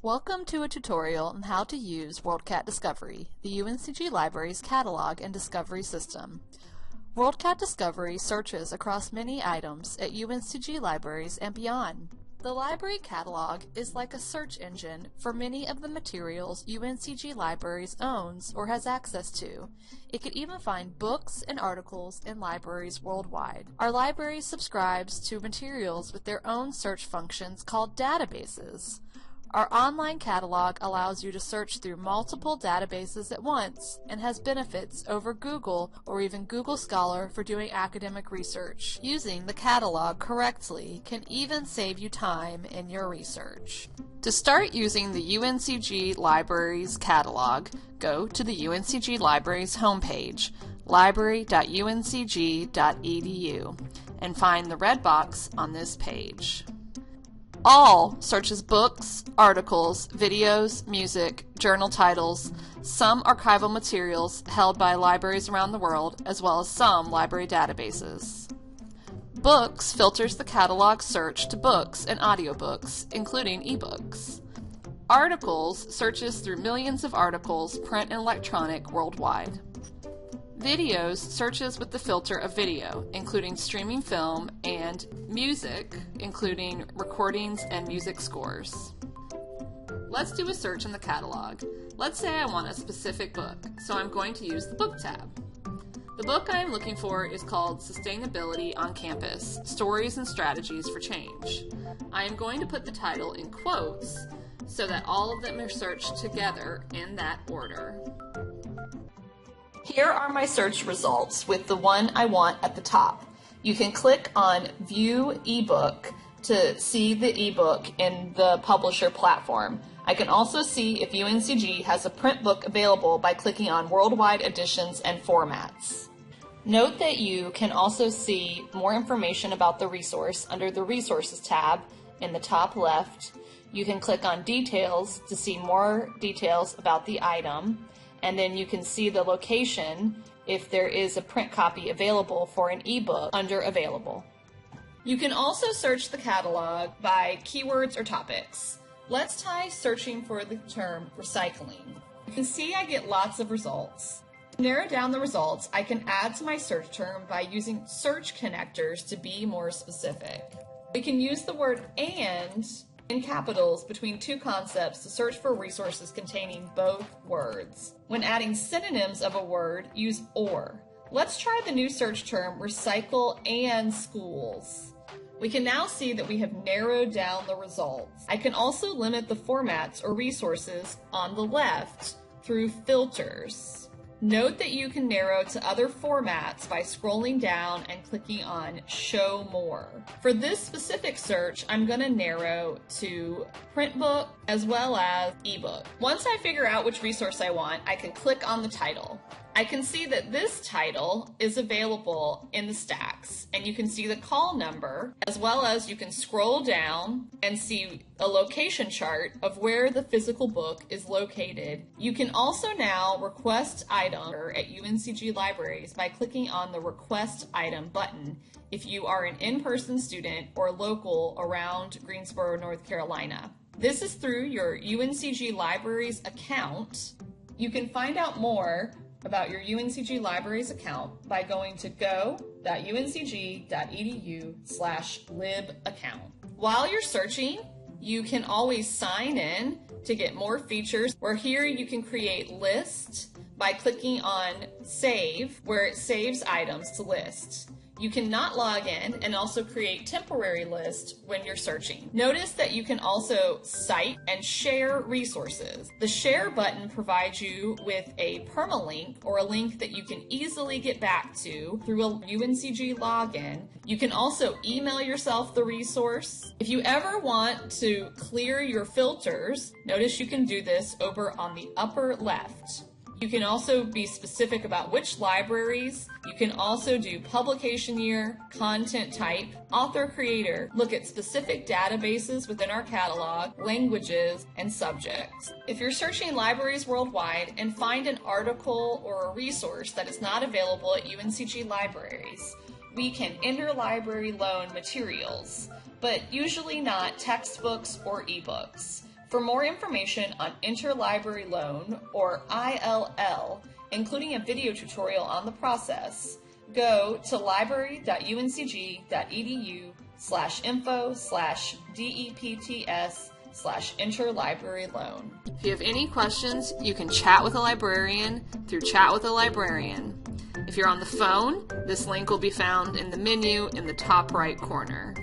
Welcome to a tutorial on how to use WorldCat Discovery, the UNCG Libraries Catalog and Discovery system. WorldCat Discovery searches across many items at UNCG Libraries and beyond. The Library Catalog is like a search engine for many of the materials UNCG Libraries owns or has access to. It could even find books and articles in libraries worldwide. Our library subscribes to materials with their own search functions called databases. Our online catalog allows you to search through multiple databases at once and has benefits over Google or even Google Scholar for doing academic research. Using the catalog correctly can even save you time in your research. To start using the UNCG Libraries Catalog, go to the UNCG Libraries homepage, library.uncg.edu, and find the red box on this page. All searches books, articles, videos, music, journal titles, some archival materials held by libraries around the world, as well as some library databases. Books filters the catalog search to books and audiobooks, including ebooks. Articles searches through millions of articles, print and electronic, worldwide. Videos searches with the filter of video, including streaming film, and music, including recordings and music scores. Let's do a search in the catalog. Let's say I want a specific book, so I'm going to use the Book tab. The book I am looking for is called Sustainability on Campus, Stories and Strategies for Change. I am going to put the title in quotes so that all of them are searched together in that order. Here are my search results with the one I want at the top. You can click on View eBook to see the ebook in the publisher platform. I can also see if UNCG has a print book available by clicking on Worldwide Editions and Formats. Note that you can also see more information about the resource under the Resources tab in the top left. You can click on Details to see more details about the item. And then you can see the location if there is a print copy available for an ebook under Available. You can also search the catalog by keywords or topics. Let's try searching for the term recycling. You can see I get lots of results. To narrow down the results, I can add to my search term by using search connectors to be more specific. We can use the word "and" in capitals between two concepts to search for resources containing both words. When adding synonyms of a word, use "or." Let's try the new search term recycle and schools. We can now see that we have narrowed down the results. I can also limit the formats or resources on the left through filters. Note that you can narrow to other formats by scrolling down and clicking on Show More. For this specific search, I'm going to narrow to print book as well as ebook. Once I figure out which resource I want, I can click on the title. I can see that this title is available in the stacks, and you can see the call number, as well as you can scroll down and see a location chart of where the physical book is located. You can also now request item at UNCG Libraries by clicking on the Request Item button if you are an in-person student or local around Greensboro, North Carolina. This is through your UNCG Libraries account. You can find out more about your UNCG Libraries account by going to go.uncg.edu/libaccount. While you're searching, you can always sign in to get more features, where here you can create lists by clicking on Save, where it saves items to lists. You can not log in and also create temporary lists when you're searching. Notice that you can also cite and share resources. The share button provides you with a permalink, or a link that you can easily get back to through a UNCG login. You can also email yourself the resource. If you ever want to clear your filters, notice you can do this over on the upper left. You can also be specific about which libraries. You can also do publication year, content type, author creator, look at specific databases within our catalog, languages, and subjects. If you're searching libraries worldwide and find an article or a resource that is not available at UNCG Libraries, we can interlibrary loan materials, but usually not textbooks or ebooks. For more information on Interlibrary Loan, or ILL, including a video tutorial on the process, go to library.uncg.edu/info/DEPTS/interlibrary loan. If you have any questions, you can chat with a librarian through Chat with a Librarian. If you're on the phone, this link will be found in the menu in the top right corner.